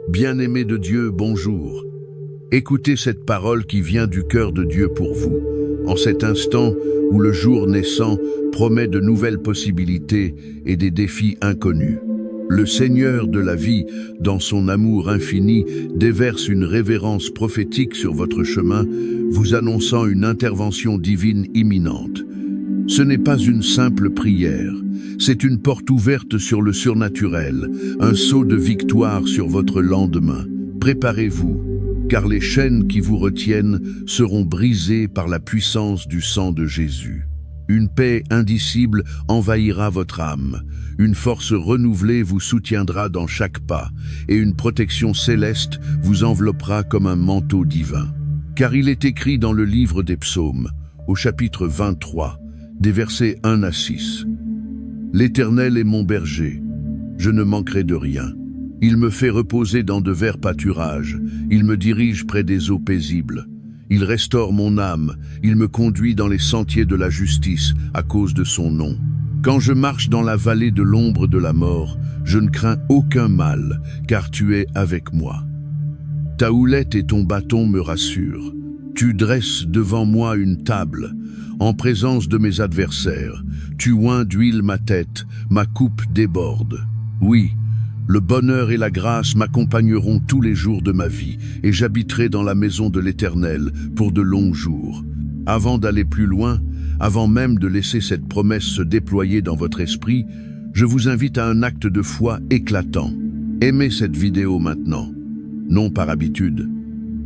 Bien-aimés de Dieu, bonjour. Écoutez cette parole qui vient du cœur de Dieu pour vous, en cet instant où le jour naissant promet de nouvelles possibilités et des défis inconnus. Le Seigneur de la vie, dans son amour infini, déverse une révérence prophétique sur votre chemin, vous annonçant une intervention divine imminente. Ce n'est pas une simple prière, c'est une porte ouverte sur le surnaturel, un saut de victoire sur votre lendemain. Préparez-vous, car les chaînes qui vous retiennent seront brisées par la puissance du sang de Jésus. Une paix indicible envahira votre âme, une force renouvelée vous soutiendra dans chaque pas, et une protection céleste vous enveloppera comme un manteau divin. Car il est écrit dans le livre des Psaumes, au chapitre 23, des versets 1 à 6. « L'Éternel est mon berger, je ne manquerai de rien. Il me fait reposer dans de verts pâturages, il me dirige près des eaux paisibles. Il restaure mon âme, il me conduit dans les sentiers de la justice à cause de son nom. Quand je marche dans la vallée de l'ombre de la mort, je ne crains aucun mal, car tu es avec moi. Ta houlette et ton bâton me rassurent. Tu dresses devant moi une table, en présence de mes adversaires. Tu oins d'huile ma tête, ma coupe déborde. Oui, le bonheur et la grâce m'accompagneront tous les jours de ma vie, et j'habiterai dans la maison de l'Éternel pour de longs jours. Avant d'aller plus loin, avant même de laisser cette promesse se déployer dans votre esprit, je vous invite à un acte de foi éclatant. Aimez cette vidéo maintenant, non par habitude,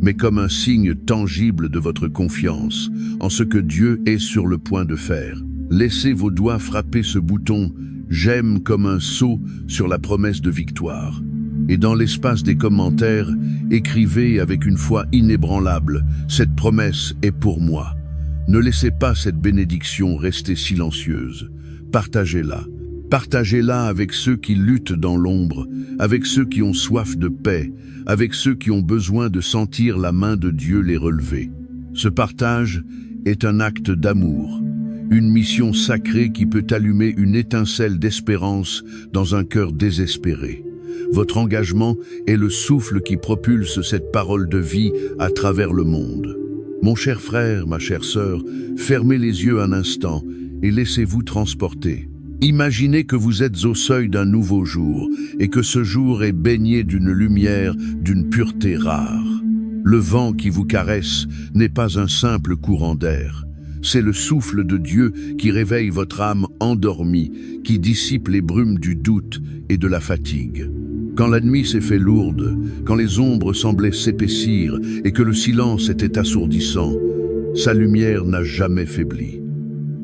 mais comme un signe tangible de votre confiance en ce que Dieu est sur le point de faire. Laissez vos doigts frapper ce bouton « J'aime » comme un sceau sur la promesse de victoire. Et dans l'espace des commentaires, écrivez avec une foi inébranlable « Cette promesse est pour moi ». Ne laissez pas cette bénédiction rester silencieuse. Partagez-la. Partagez-la avec ceux qui luttent dans l'ombre, avec ceux qui ont soif de paix, avec ceux qui ont besoin de sentir la main de Dieu les relever. Ce partage est un acte d'amour, une mission sacrée qui peut allumer une étincelle d'espérance dans un cœur désespéré. Votre engagement est le souffle qui propulse cette parole de vie à travers le monde. Mon cher frère, ma chère sœur, fermez les yeux un instant et laissez-vous transporter. Imaginez que vous êtes au seuil d'un nouveau jour et que ce jour est baigné d'une lumière, d'une pureté rare. Le vent qui vous caresse n'est pas un simple courant d'air. C'est le souffle de Dieu qui réveille votre âme endormie, qui dissipe les brumes du doute et de la fatigue. Quand la nuit s'est fait lourde, quand les ombres semblaient s'épaissir et que le silence était assourdissant, sa lumière n'a jamais faibli.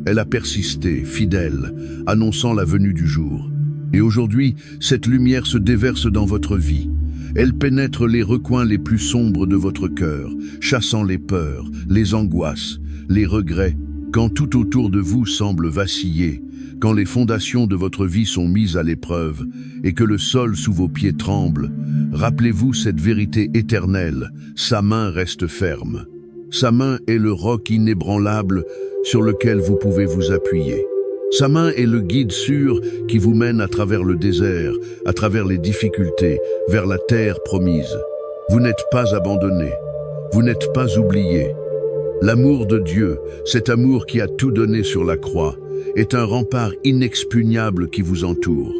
Elle a persisté, fidèle, annonçant la venue du jour. Et aujourd'hui, cette lumière se déverse dans votre vie. Elle pénètre les recoins les plus sombres de votre cœur, chassant les peurs, les angoisses, les regrets, quand tout autour de vous semble vaciller, quand les fondations de votre vie sont mises à l'épreuve et que le sol sous vos pieds tremble. Rappelez-vous cette vérité éternelle, sa main reste ferme. Sa main est le roc inébranlable sur lequel vous pouvez vous appuyer. Sa main est le guide sûr qui vous mène à travers le désert, à travers les difficultés, vers la terre promise. Vous n'êtes pas abandonné, vous n'êtes pas oublié. L'amour de Dieu, cet amour qui a tout donné sur la croix, est un rempart inexpugnable qui vous entoure.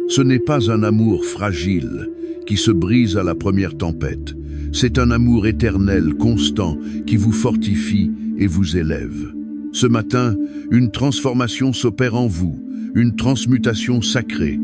Ce n'est pas un amour fragile qui se brise à la première tempête. C'est un amour éternel, constant, qui vous fortifie et vous élève. Ce matin, une transformation s'opère en vous, une transmutation sacrée.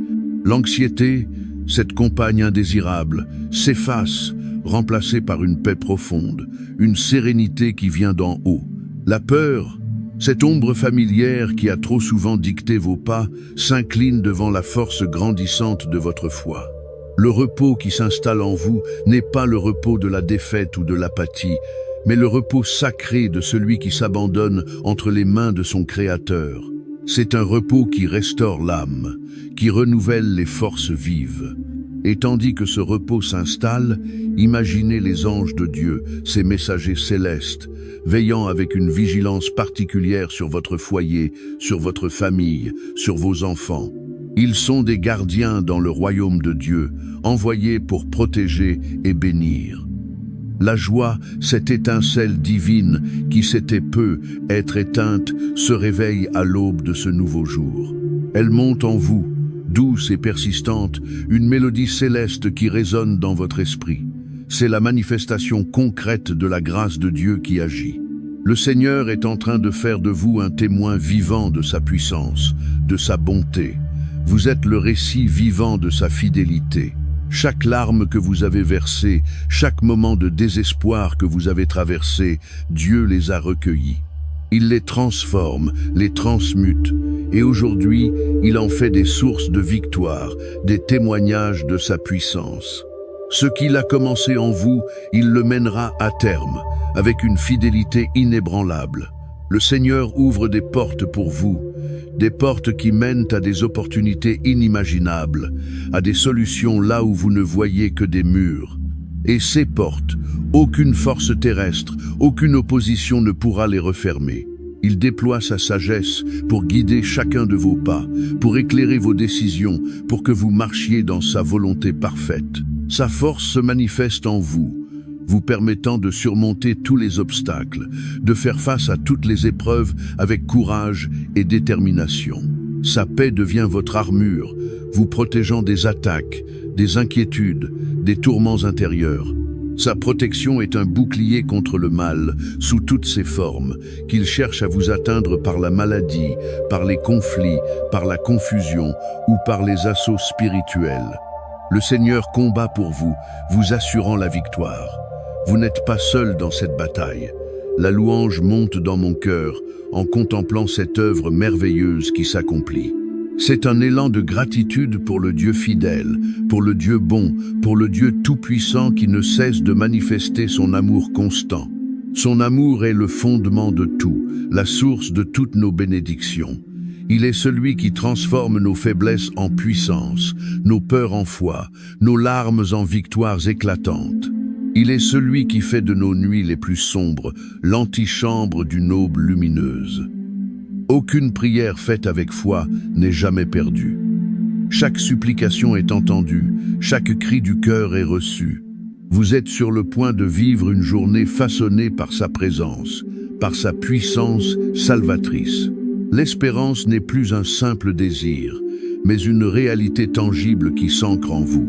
L'anxiété, cette compagne indésirable, s'efface, remplacée par une paix profonde, une sérénité qui vient d'en haut. La peur, cette ombre familière qui a trop souvent dicté vos pas, s'incline devant la force grandissante de votre foi. Le repos qui s'installe en vous n'est pas le repos de la défaite ou de l'apathie, mais le repos sacré de celui qui s'abandonne entre les mains de son Créateur. C'est un repos qui restaure l'âme, qui renouvelle les forces vives. Et tandis que ce repos s'installe, imaginez les anges de Dieu, ces messagers célestes, veillant avec une vigilance particulière sur votre foyer, sur votre famille, sur vos enfants. Ils sont des gardiens dans le royaume de Dieu, envoyés pour protéger et bénir. La joie, cette étincelle divine qui s'était peu être éteinte, se réveille à l'aube de ce nouveau jour. Elle monte en vous, douce et persistante, une mélodie céleste qui résonne dans votre esprit. C'est la manifestation concrète de la grâce de Dieu qui agit. Le Seigneur est en train de faire de vous un témoin vivant de sa puissance, de sa bonté. Vous êtes le récit vivant de sa fidélité. Chaque larme que vous avez versée, chaque moment de désespoir que vous avez traversé, Dieu les a recueillis. Il les transforme, les transmute, et aujourd'hui, il en fait des sources de victoire, des témoignages de sa puissance. Ce qu'il a commencé en vous, il le mènera à terme, avec une fidélité inébranlable. Le Seigneur ouvre des portes pour vous, des portes qui mènent à des opportunités inimaginables, à des solutions là où vous ne voyez que des murs. Et ces portes, aucune force terrestre, aucune opposition ne pourra les refermer. Il déploie sa sagesse pour guider chacun de vos pas, pour éclairer vos décisions, pour que vous marchiez dans sa volonté parfaite. Sa force se manifeste en vous, vous permettant de surmonter tous les obstacles, de faire face à toutes les épreuves avec courage et détermination. Sa paix devient votre armure, vous protégeant des attaques, des inquiétudes, des tourments intérieurs. Sa protection est un bouclier contre le mal, sous toutes ses formes, qu'il cherche à vous atteindre par la maladie, par les conflits, par la confusion ou par les assauts spirituels. Le Seigneur combat pour vous, vous assurant la victoire. Vous n'êtes pas seul dans cette bataille. La louange monte dans mon cœur en contemplant cette œuvre merveilleuse qui s'accomplit. C'est un élan de gratitude pour le Dieu fidèle, pour le Dieu bon, pour le Dieu tout-puissant qui ne cesse de manifester son amour constant. Son amour est le fondement de tout, la source de toutes nos bénédictions. Il est celui qui transforme nos faiblesses en puissance, nos peurs en foi, nos larmes en victoires éclatantes. Il est celui qui fait de nos nuits les plus sombres l'antichambre d'une aube lumineuse. Aucune prière faite avec foi n'est jamais perdue. Chaque supplication est entendue, chaque cri du cœur est reçu. Vous êtes sur le point de vivre une journée façonnée par sa présence, par sa puissance salvatrice. L'espérance n'est plus un simple désir, mais une réalité tangible qui s'ancre en vous.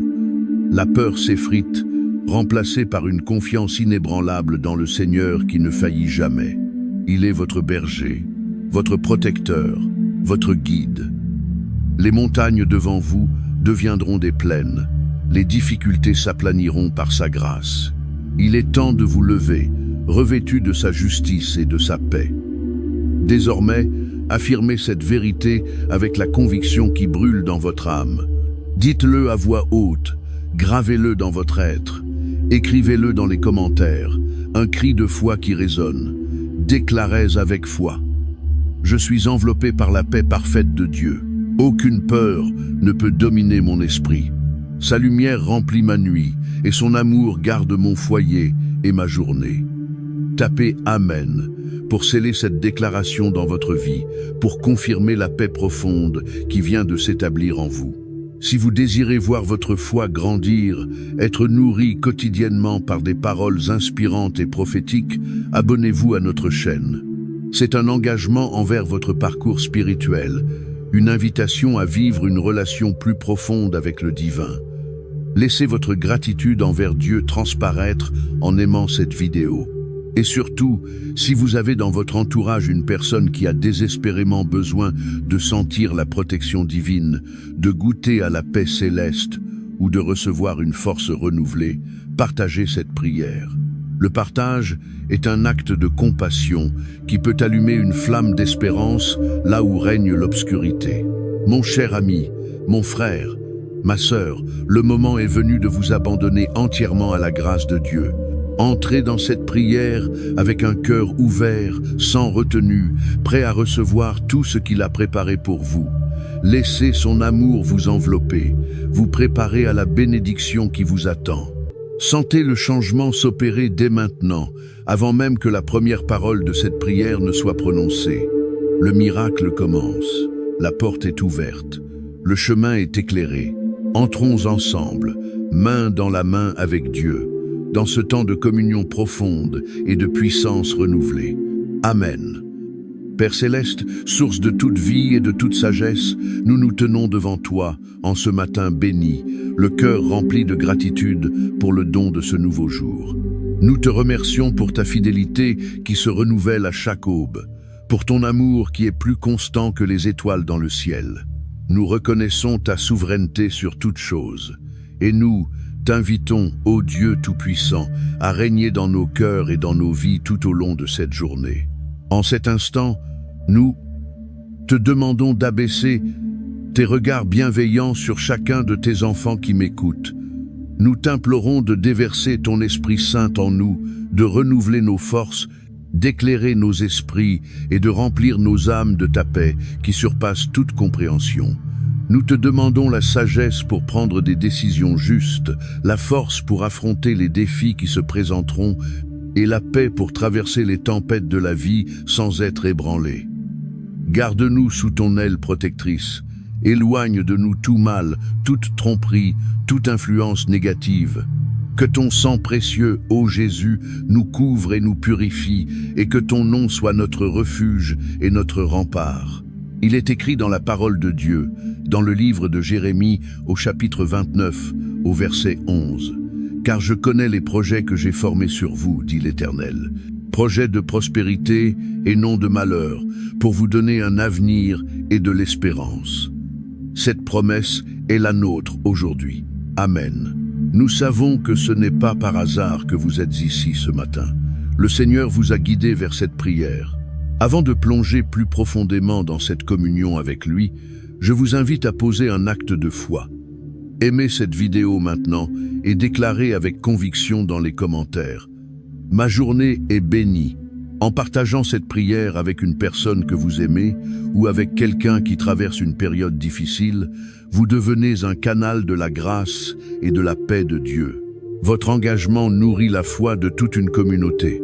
La peur s'effrite, remplacée par une confiance inébranlable dans le Seigneur qui ne faillit jamais. Il est votre berger, votre protecteur, votre guide. Les montagnes devant vous deviendront des plaines, les difficultés s'aplaniront par sa grâce. Il est temps de vous lever, revêtu de sa justice et de sa paix. Désormais, affirmez cette vérité avec la conviction qui brûle dans votre âme. Dites-le à voix haute, gravez-le dans votre être, écrivez-le dans les commentaires, un cri de foi qui résonne. Déclarez avec foi. Je suis enveloppé par la paix parfaite de Dieu. Aucune peur ne peut dominer mon esprit. Sa lumière remplit ma nuit, et son amour garde mon foyer et ma journée. Tapez Amen pour sceller cette déclaration dans votre vie, pour confirmer la paix profonde qui vient de s'établir en vous. Si vous désirez voir votre foi grandir, être nourri quotidiennement par des paroles inspirantes et prophétiques, abonnez-vous à notre chaîne. C'est un engagement envers votre parcours spirituel, une invitation à vivre une relation plus profonde avec le divin. Laissez votre gratitude envers Dieu transparaître en aimant cette vidéo. Et surtout, si vous avez dans votre entourage une personne qui a désespérément besoin de sentir la protection divine, de goûter à la paix céleste ou de recevoir une force renouvelée, partagez cette prière. Le partage est un acte de compassion qui peut allumer une flamme d'espérance là où règne l'obscurité. Mon cher ami, mon frère, ma sœur, le moment est venu de vous abandonner entièrement à la grâce de Dieu. Entrez dans cette prière avec un cœur ouvert, sans retenue, prêt à recevoir tout ce qu'il a préparé pour vous. Laissez son amour vous envelopper, vous préparer à la bénédiction qui vous attend. Sentez le changement s'opérer dès maintenant, avant même que la première parole de cette prière ne soit prononcée. Le miracle commence, la porte est ouverte. le chemin est éclairé. Entrons ensemble, main dans la main avec Dieu, dans ce temps de communion profonde et de puissance renouvelée. Amen. Père Céleste, source de toute vie et de toute sagesse, nous nous tenons devant toi en ce matin béni, le cœur rempli de gratitude pour le don de ce nouveau jour. Nous te remercions pour ta fidélité qui se renouvelle à chaque aube, pour ton amour qui est plus constant que les étoiles dans le ciel. Nous reconnaissons ta souveraineté sur toutes choses, et nous t'invitons, ô Dieu Tout-Puissant, à régner dans nos cœurs et dans nos vies tout au long de cette journée. En cet instant, nous te demandons d'abaisser tes regards bienveillants sur chacun de tes enfants qui m'écoutent. Nous t'implorons de déverser ton Esprit Saint en nous, de renouveler nos forces, d'éclairer nos esprits et de remplir nos âmes de ta paix qui surpasse toute compréhension. Nous te demandons la sagesse pour prendre des décisions justes, la force pour affronter les défis qui se présenteront et la paix pour traverser les tempêtes de la vie sans être ébranlés. Garde-nous sous ton aile protectrice. Éloigne de nous tout mal, toute tromperie, toute influence négative. Que ton sang précieux, ô Jésus, nous couvre et nous purifie, et que ton nom soit notre refuge et notre rempart. Il est écrit dans la parole de Dieu, dans le livre de Jérémie, au chapitre 29, au verset 11. « Car je connais les projets que j'ai formés sur vous, dit l'Éternel, projets de prospérité et non de malheur, pour vous donner un avenir et de l'espérance. » Cette promesse est la nôtre aujourd'hui. Amen. Nous savons que ce n'est pas par hasard que vous êtes ici ce matin. Le Seigneur vous a guidé vers cette prière. Avant de plonger plus profondément dans cette communion avec lui, je vous invite à poser un acte de foi. Aimez cette vidéo maintenant et déclarez avec conviction dans les commentaires. Ma journée est bénie. En partageant cette prière avec une personne que vous aimez ou avec quelqu'un qui traverse une période difficile, vous devenez un canal de la grâce et de la paix de Dieu. Votre engagement nourrit la foi de toute une communauté.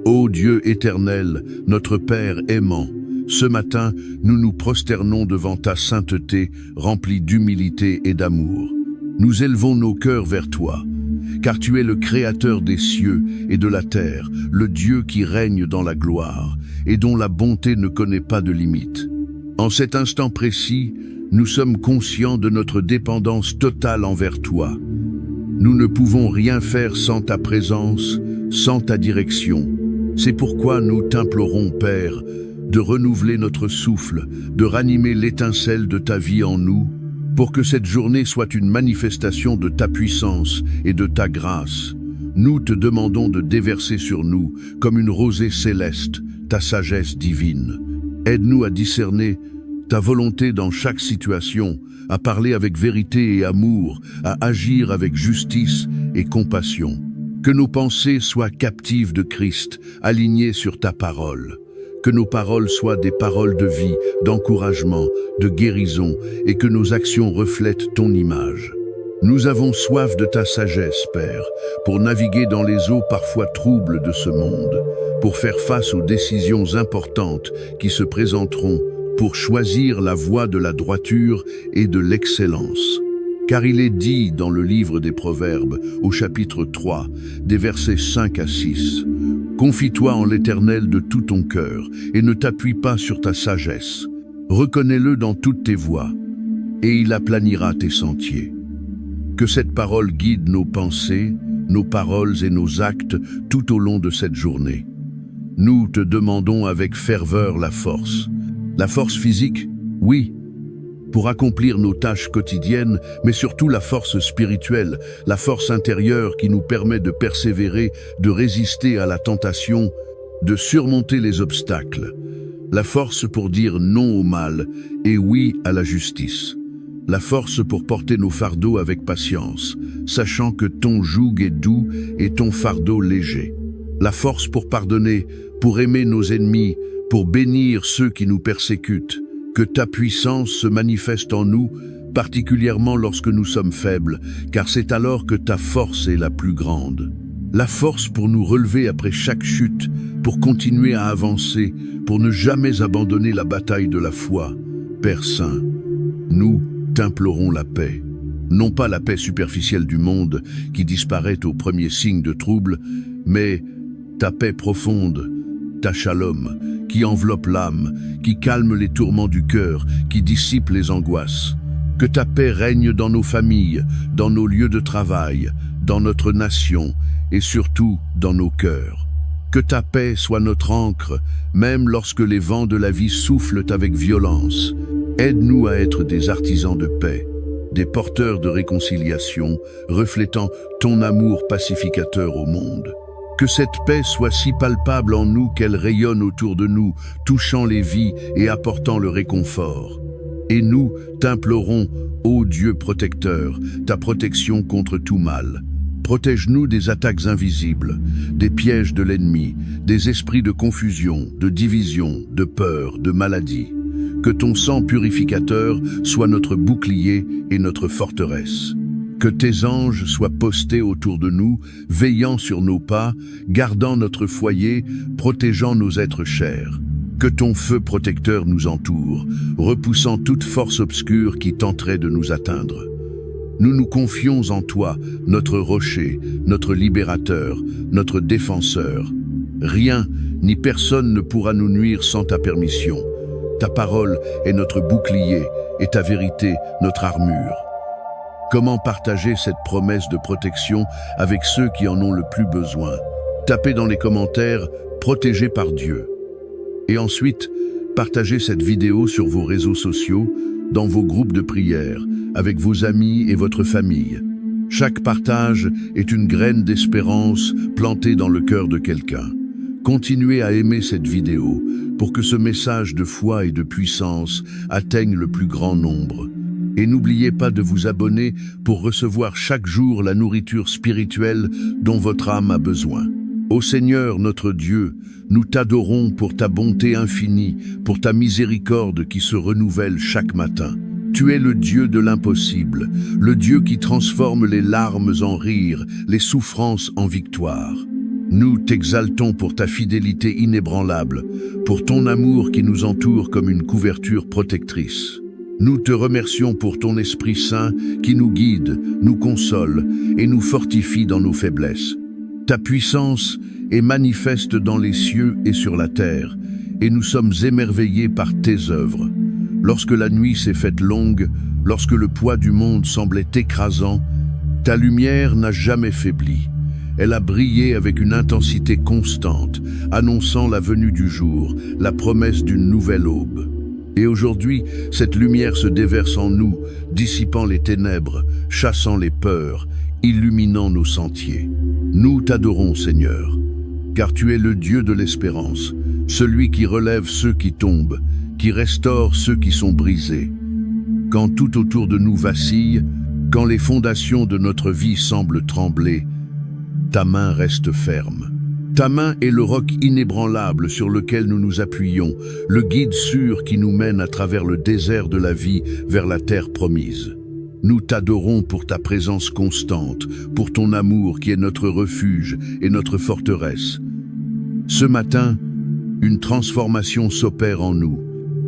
Ô Dieu éternel, notre Père aimant, ce matin, nous nous prosternons devant ta sainteté remplie d'humilité et d'amour. Nous élevons nos cœurs vers toi, car tu es le Créateur des cieux et de la terre, le Dieu qui règne dans la gloire et dont la bonté ne connaît pas de limite. En cet instant précis, nous sommes conscients de notre dépendance totale envers toi. Nous ne pouvons rien faire sans ta présence, sans ta direction. C'est pourquoi nous t'implorons, Père, de renouveler notre souffle, de ranimer l'étincelle de ta vie en nous, pour que cette journée soit une manifestation de ta puissance et de ta grâce. Nous te demandons de déverser sur nous, comme une rosée céleste, ta sagesse divine. Aide-nous à discerner ta volonté dans chaque situation, à parler avec vérité et amour, à agir avec justice et compassion. Que nos pensées soient captives de Christ, alignées sur ta parole. Que nos paroles soient des paroles de vie, d'encouragement, de guérison, et que nos actions reflètent ton image. Nous avons soif de ta sagesse, Père, pour naviguer dans les eaux parfois troubles de ce monde, pour faire face aux décisions importantes qui se présenteront, pour choisir la voie de la droiture et de l'excellence. Car il est dit dans le livre des Proverbes, au chapitre 3, des versets 5 à 6, « Confie-toi en l'Éternel de tout ton cœur, et ne t'appuie pas sur ta sagesse. Reconnais-le dans toutes tes voies, et il aplanira tes sentiers. » Que cette parole guide nos pensées, nos paroles et nos actes tout au long de cette journée. Nous te demandons avec ferveur la force. La force physique, oui, pour accomplir nos tâches quotidiennes, mais surtout la force spirituelle, la force intérieure qui nous permet de persévérer, de résister à la tentation, de surmonter les obstacles. La force pour dire non au mal et oui à la justice. La force pour porter nos fardeaux avec patience, sachant que ton joug est doux et ton fardeau léger. La force pour pardonner, pour aimer nos ennemis, pour bénir ceux qui nous persécutent. Que ta puissance se manifeste en nous, particulièrement lorsque nous sommes faibles, car c'est alors que ta force est la plus grande. La force pour nous relever après chaque chute, pour continuer à avancer, pour ne jamais abandonner la bataille de la foi. Père Saint, nous t'implorons la paix. Non pas la paix superficielle du monde qui disparaît au premier signe de trouble, mais ta paix profonde, ta shalom, qui enveloppe l'âme, qui calme les tourments du cœur, qui dissipe les angoisses. Que ta paix règne dans nos familles, dans nos lieux de travail, dans notre nation et surtout dans nos cœurs. Que ta paix soit notre ancre, même lorsque les vents de la vie soufflent avec violence. Aide-nous à être des artisans de paix, des porteurs de réconciliation, reflétant ton amour pacificateur au monde. Que cette paix soit si palpable en nous qu'elle rayonne autour de nous, touchant les vies et apportant le réconfort. Et nous t'implorons, ô Dieu protecteur, ta protection contre tout mal. Protège-nous des attaques invisibles, des pièges de l'ennemi, des esprits de confusion, de division, de peur, de maladie. Que ton sang purificateur soit notre bouclier et notre forteresse. Que tes anges soient postés autour de nous, veillant sur nos pas, gardant notre foyer, protégeant nos êtres chers. Que ton feu protecteur nous entoure, repoussant toute force obscure qui tenterait de nous atteindre. Nous nous confions en toi, notre rocher, notre libérateur, notre défenseur. Rien ni personne ne pourra nous nuire sans ta permission. Ta parole est notre bouclier et ta vérité notre armure. Comment partager cette promesse de protection avec ceux qui en ont le plus besoin? Tapez dans les commentaires « Protégé par Dieu ». Et ensuite, partagez cette vidéo sur vos réseaux sociaux, dans vos groupes de prière, avec vos amis et votre famille. Chaque partage est une graine d'espérance plantée dans le cœur de quelqu'un. Continuez à aimer cette vidéo pour que ce message de foi et de puissance atteigne le plus grand nombre. Et n'oubliez pas de vous abonner pour recevoir chaque jour la nourriture spirituelle dont votre âme a besoin. Ô Seigneur notre Dieu, nous t'adorons pour ta bonté infinie, pour ta miséricorde qui se renouvelle chaque matin. Tu es le Dieu de l'impossible, le Dieu qui transforme les larmes en rire, les souffrances en victoire. Nous t'exaltons pour ta fidélité inébranlable, pour ton amour qui nous entoure comme une couverture protectrice. Nous te remercions pour ton Esprit Saint qui nous guide, nous console et nous fortifie dans nos faiblesses. Ta puissance est manifeste dans les cieux et sur la terre, et nous sommes émerveillés par tes œuvres. Lorsque la nuit s'est faite longue, lorsque le poids du monde semblait écrasant, ta lumière n'a jamais faibli. Elle a brillé avec une intensité constante, annonçant la venue du jour, la promesse d'une nouvelle aube. Et aujourd'hui, cette lumière se déverse en nous, dissipant les ténèbres, chassant les peurs, illuminant nos sentiers. Nous t'adorons, Seigneur, car tu es le Dieu de l'espérance, celui qui relève ceux qui tombent, qui restaure ceux qui sont brisés. Quand tout autour de nous vacille, quand les fondations de notre vie semblent trembler, ta main reste ferme. Ta main est le roc inébranlable sur lequel nous nous appuyons, le guide sûr qui nous mène à travers le désert de la vie vers la terre promise. Nous t'adorons pour ta présence constante, pour ton amour qui est notre refuge et notre forteresse. Ce matin, une transformation s'opère en nous.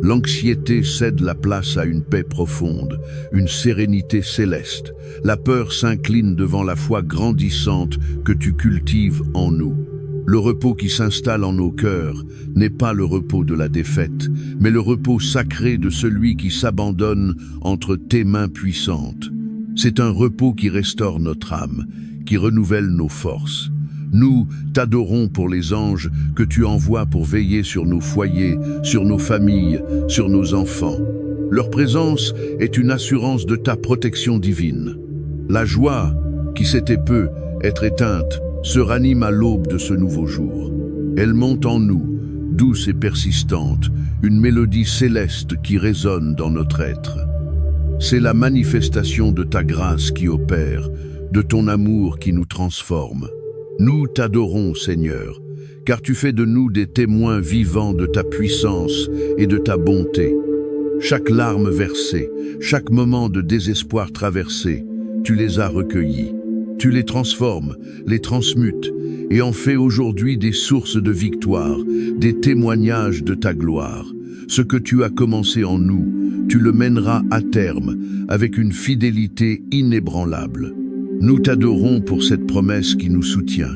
L'anxiété cède la place à une paix profonde, une sérénité céleste. La peur s'incline devant la foi grandissante que tu cultives en nous. Le repos qui s'installe en nos cœurs n'est pas le repos de la défaite, mais le repos sacré de celui qui s'abandonne entre tes mains puissantes. C'est un repos qui restaure notre âme, qui renouvelle nos forces. Nous t'adorons pour les anges que tu envoies pour veiller sur nos foyers, sur nos familles, sur nos enfants. Leur présence est une assurance de ta protection divine. La joie, qui s'était peu être éteinte, se ranime à l'aube de ce nouveau jour. Elle monte en nous, douce et persistante, une mélodie céleste qui résonne dans notre être. C'est la manifestation de ta grâce qui opère, de ton amour qui nous transforme. Nous t'adorons, Seigneur, car tu fais de nous des témoins vivants de ta puissance et de ta bonté. Chaque larme versée, chaque moment de désespoir traversé, tu les as recueillis. Tu les transformes, les transmutes et en fais aujourd'hui des sources de victoire, des témoignages de ta gloire. Ce que tu as commencé en nous, tu le mèneras à terme avec une fidélité inébranlable. Nous t'adorons pour cette promesse qui nous soutient.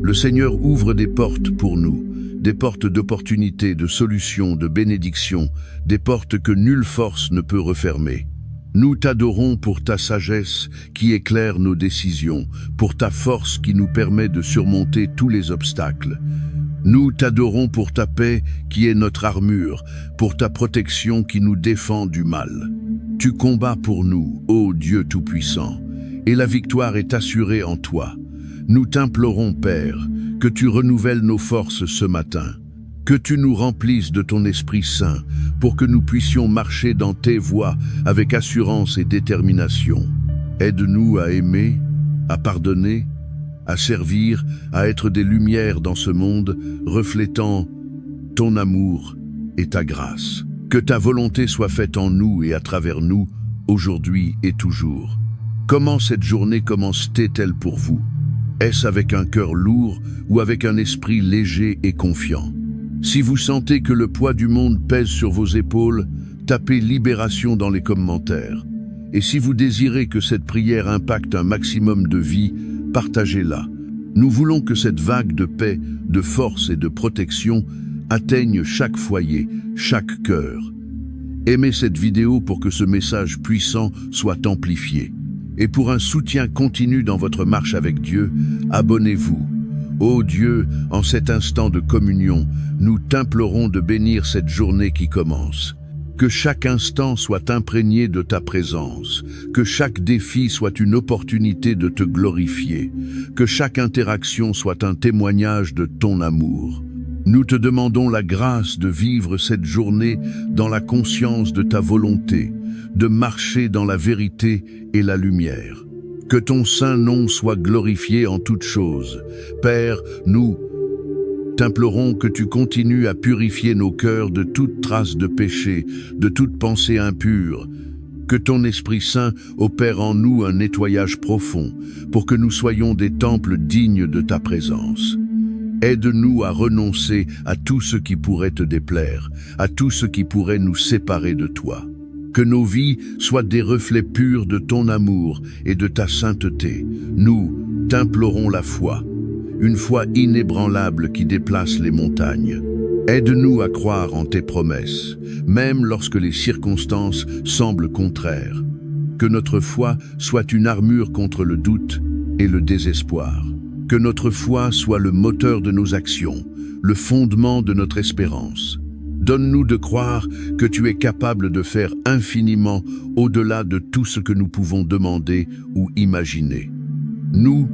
Le Seigneur ouvre des portes pour nous, des portes d'opportunités, de solutions, de bénédictions, des portes que nulle force ne peut refermer. Nous t'adorons pour ta sagesse qui éclaire nos décisions, pour ta force qui nous permet de surmonter tous les obstacles. Nous t'adorons pour ta paix qui est notre armure, pour ta protection qui nous défend du mal. Tu combats pour nous, ô Dieu Tout-Puissant, et la victoire est assurée en toi. Nous t'implorons, Père, que tu renouvelles nos forces ce matin, que tu nous remplisses de ton Esprit Saint pour que nous puissions marcher dans tes voies avec assurance et détermination. Aide-nous à aimer, à pardonner, à servir, à être des lumières dans ce monde, reflétant ton amour et ta grâce. Que ta volonté soit faite en nous et à travers nous, aujourd'hui et toujours. Comment cette journée commence-t-elle pour vous? Est-ce avec un cœur lourd ou avec un esprit léger et confiant? Si vous sentez que le poids du monde pèse sur vos épaules, tapez libération dans les commentaires. Et si vous désirez que cette prière impacte un maximum de vies, partagez-la. Nous voulons que cette vague de paix, de force et de protection atteigne chaque foyer, chaque cœur. Aimez cette vidéo pour que ce message puissant soit amplifié. Et pour un soutien continu dans votre marche avec Dieu, abonnez-vous. Ô Dieu, en cet instant de communion, nous t'implorons de bénir cette journée qui commence. Que chaque instant soit imprégné de ta présence, que chaque défi soit une opportunité de te glorifier, que chaque interaction soit un témoignage de ton amour. Nous te demandons la grâce de vivre cette journée dans la conscience de ta volonté, de marcher dans la vérité et la lumière. Que ton saint nom soit glorifié en toutes choses. Père, nous t'implorons que tu continues à purifier nos cœurs de toute trace de péché, de toute pensée impure. Que ton Esprit Saint opère en nous un nettoyage profond, pour que nous soyons des temples dignes de ta présence. Aide-nous à renoncer à tout ce qui pourrait te déplaire, à tout ce qui pourrait nous séparer de toi. Que nos vies soient des reflets purs de ton amour et de ta sainteté. Nous t'implorons la foi, une foi inébranlable qui déplace les montagnes. Aide-nous à croire en tes promesses, même lorsque les circonstances semblent contraires. Que notre foi soit une armure contre le doute et le désespoir. Que notre foi soit le moteur de nos actions, le fondement de notre espérance. Donne-nous de croire que tu es capable de faire infiniment au-delà de tout ce que nous pouvons demander ou imaginer. Nous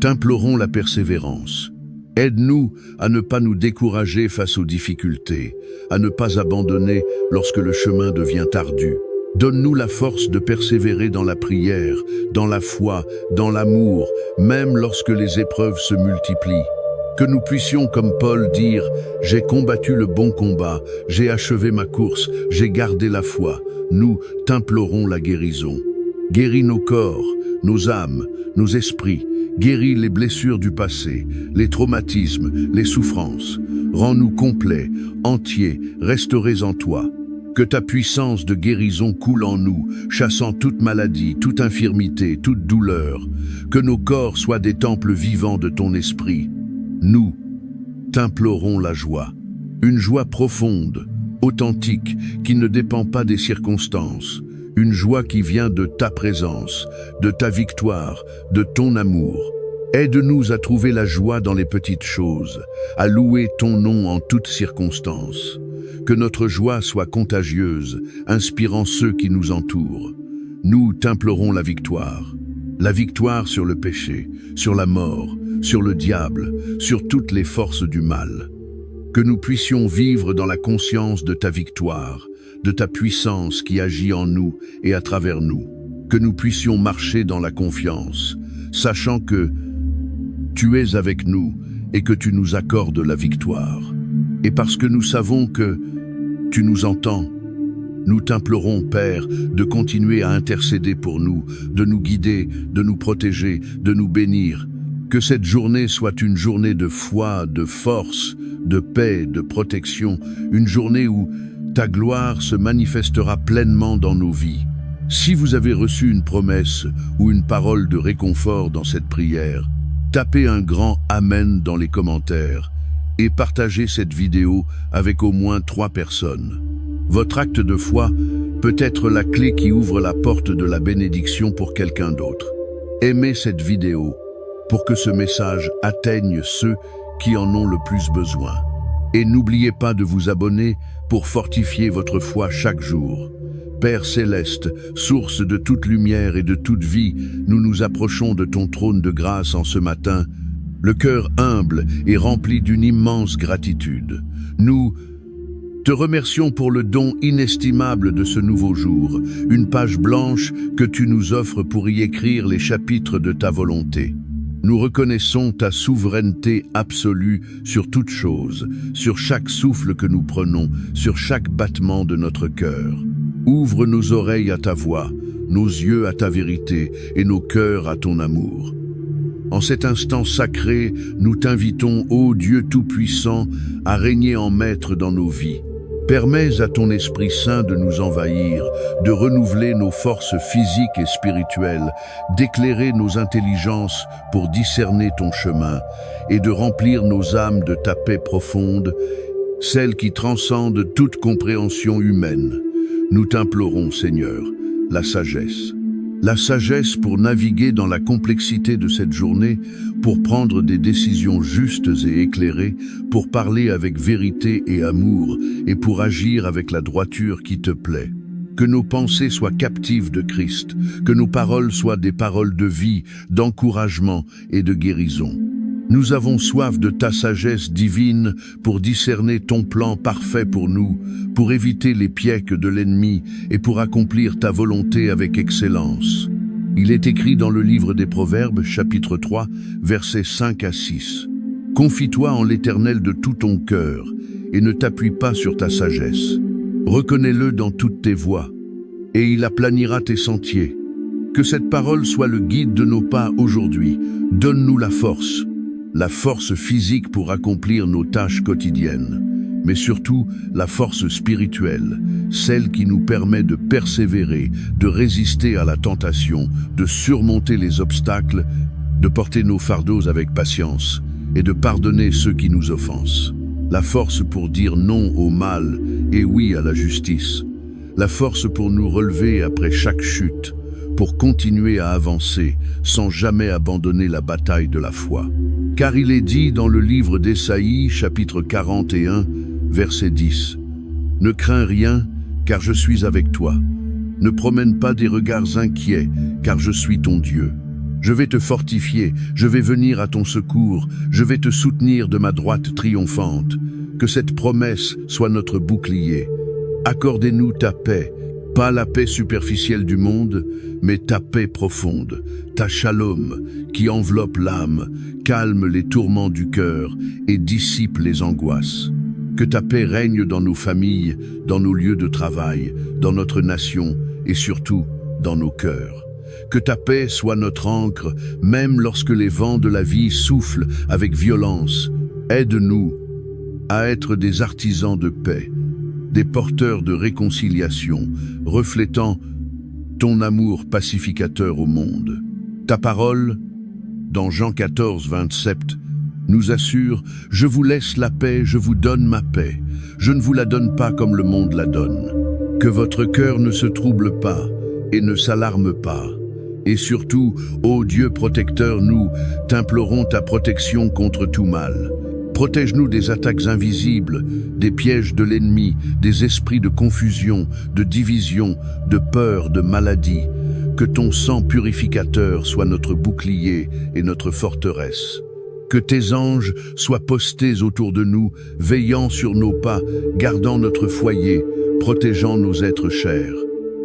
t'implorons la persévérance. Aide-nous à ne pas nous décourager face aux difficultés, à ne pas abandonner lorsque le chemin devient ardu. Donne-nous la force de persévérer dans la prière, dans la foi, dans l'amour, même lorsque les épreuves se multiplient. Que nous puissions, comme Paul, dire « J'ai combattu le bon combat, j'ai achevé ma course, j'ai gardé la foi ». Nous t'implorons la guérison. Guéris nos corps, nos âmes, nos esprits. Guéris les blessures du passé, les traumatismes, les souffrances. Rends-nous complets, entiers, restaurés en toi. Que ta puissance de guérison coule en nous, chassant toute maladie, toute infirmité, toute douleur. Que nos corps soient des temples vivants de ton esprit. Nous t'implorons la joie, une joie profonde, authentique, qui ne dépend pas des circonstances, une joie qui vient de ta présence, de ta victoire, de ton amour. Aide-nous à trouver la joie dans les petites choses, à louer ton nom en toutes circonstances. Que notre joie soit contagieuse, inspirant ceux qui nous entourent. Nous t'implorons la victoire sur le péché, sur la mort, sur le diable, sur toutes les forces du mal. Que nous puissions vivre dans la conscience de ta victoire, de ta puissance qui agit en nous et à travers nous. Que nous puissions marcher dans la confiance, sachant que tu es avec nous et que tu nous accordes la victoire. Et parce que nous savons que tu nous entends, nous t'implorons, Père, de continuer à intercéder pour nous, de nous guider, de nous protéger, de nous bénir. Que cette journée soit une journée de foi, de force, de paix, de protection, une journée où ta gloire se manifestera pleinement dans nos vies. Si vous avez reçu une promesse ou une parole de réconfort dans cette prière, tapez un grand Amen dans les commentaires et partagez cette vidéo avec au moins 3 personnes. Votre acte de foi peut être la clé qui ouvre la porte de la bénédiction pour quelqu'un d'autre. Aimez cette vidéo pour que ce message atteigne ceux qui en ont le plus besoin. Et n'oubliez pas de vous abonner pour fortifier votre foi chaque jour. Père céleste, source de toute lumière et de toute vie, nous nous approchons de ton trône de grâce en ce matin, le cœur humble et rempli d'une immense gratitude. Nous te remercions pour le don inestimable de ce nouveau jour, une page blanche que tu nous offres pour y écrire les chapitres de ta volonté. Nous reconnaissons ta souveraineté absolue sur toute chose, sur chaque souffle que nous prenons, sur chaque battement de notre cœur. Ouvre nos oreilles à ta voix, nos yeux à ta vérité et nos cœurs à ton amour. En cet instant sacré, nous t'invitons, ô Dieu Tout-Puissant, à régner en maître dans nos vies. Permets à ton Esprit Saint de nous envahir, de renouveler nos forces physiques et spirituelles, d'éclairer nos intelligences pour discerner ton chemin et de remplir nos âmes de ta paix profonde, celle qui transcende toute compréhension humaine. Nous t'implorons, Seigneur, la sagesse. La sagesse pour naviguer dans la complexité de cette journée, pour prendre des décisions justes et éclairées, pour parler avec vérité et amour, et pour agir avec la droiture qui te plaît. Que nos pensées soient captives de Christ, que nos paroles soient des paroles de vie, d'encouragement et de guérison. Nous avons soif de ta sagesse divine pour discerner ton plan parfait pour nous, pour éviter les pièges de l'ennemi et pour accomplir ta volonté avec excellence. Il est écrit dans le livre des Proverbes, chapitre 3, versets 5 à 6. Confie-toi en l'Éternel de tout ton cœur et ne t'appuie pas sur ta sagesse. Reconnais-le dans toutes tes voies et il aplanira tes sentiers. Que cette parole soit le guide de nos pas aujourd'hui. Donne-nous la force physique pour accomplir nos tâches quotidiennes, mais surtout la force spirituelle, celle qui nous permet de persévérer, de résister à la tentation, de surmonter les obstacles, de porter nos fardeaux avec patience et de pardonner ceux qui nous offensent. La force pour dire non au mal et oui à la justice. La force pour nous relever après chaque chute, pour continuer à avancer sans jamais abandonner la bataille de la foi. Car il est dit dans le livre d'Ésaïe, chapitre 41, verset 10, « Ne crains rien, car je suis avec toi. Ne promène pas des regards inquiets, car je suis ton Dieu. Je vais te fortifier, je vais venir à ton secours, je vais te soutenir de ma droite triomphante. Que cette promesse soit notre bouclier. Accordez-nous ta paix, pas la paix superficielle du monde, mais ta paix profonde, ta shalom, qui enveloppe l'âme, calme les tourments du cœur et dissipe les angoisses. Que ta paix règne dans nos familles, dans nos lieux de travail, dans notre nation et surtout dans nos cœurs. Que ta paix soit notre ancre, même lorsque les vents de la vie soufflent avec violence. Aide-nous à être des artisans de paix, des porteurs de réconciliation, reflétant ton amour pacificateur au monde. Ta parole, dans Jean 14, 27, nous assure « Je vous laisse la paix, je vous donne ma paix. Je ne vous la donne pas comme le monde la donne. Que votre cœur ne se trouble pas et ne s'alarme pas. Et surtout, ô Dieu protecteur, nous t'implorons ta protection contre tout mal. Protège-nous des attaques invisibles, des pièges de l'ennemi, des esprits de confusion, de division, de peur, de maladie. Que ton sang purificateur soit notre bouclier et notre forteresse. Que tes anges soient postés autour de nous, veillant sur nos pas, gardant notre foyer, protégeant nos êtres chers.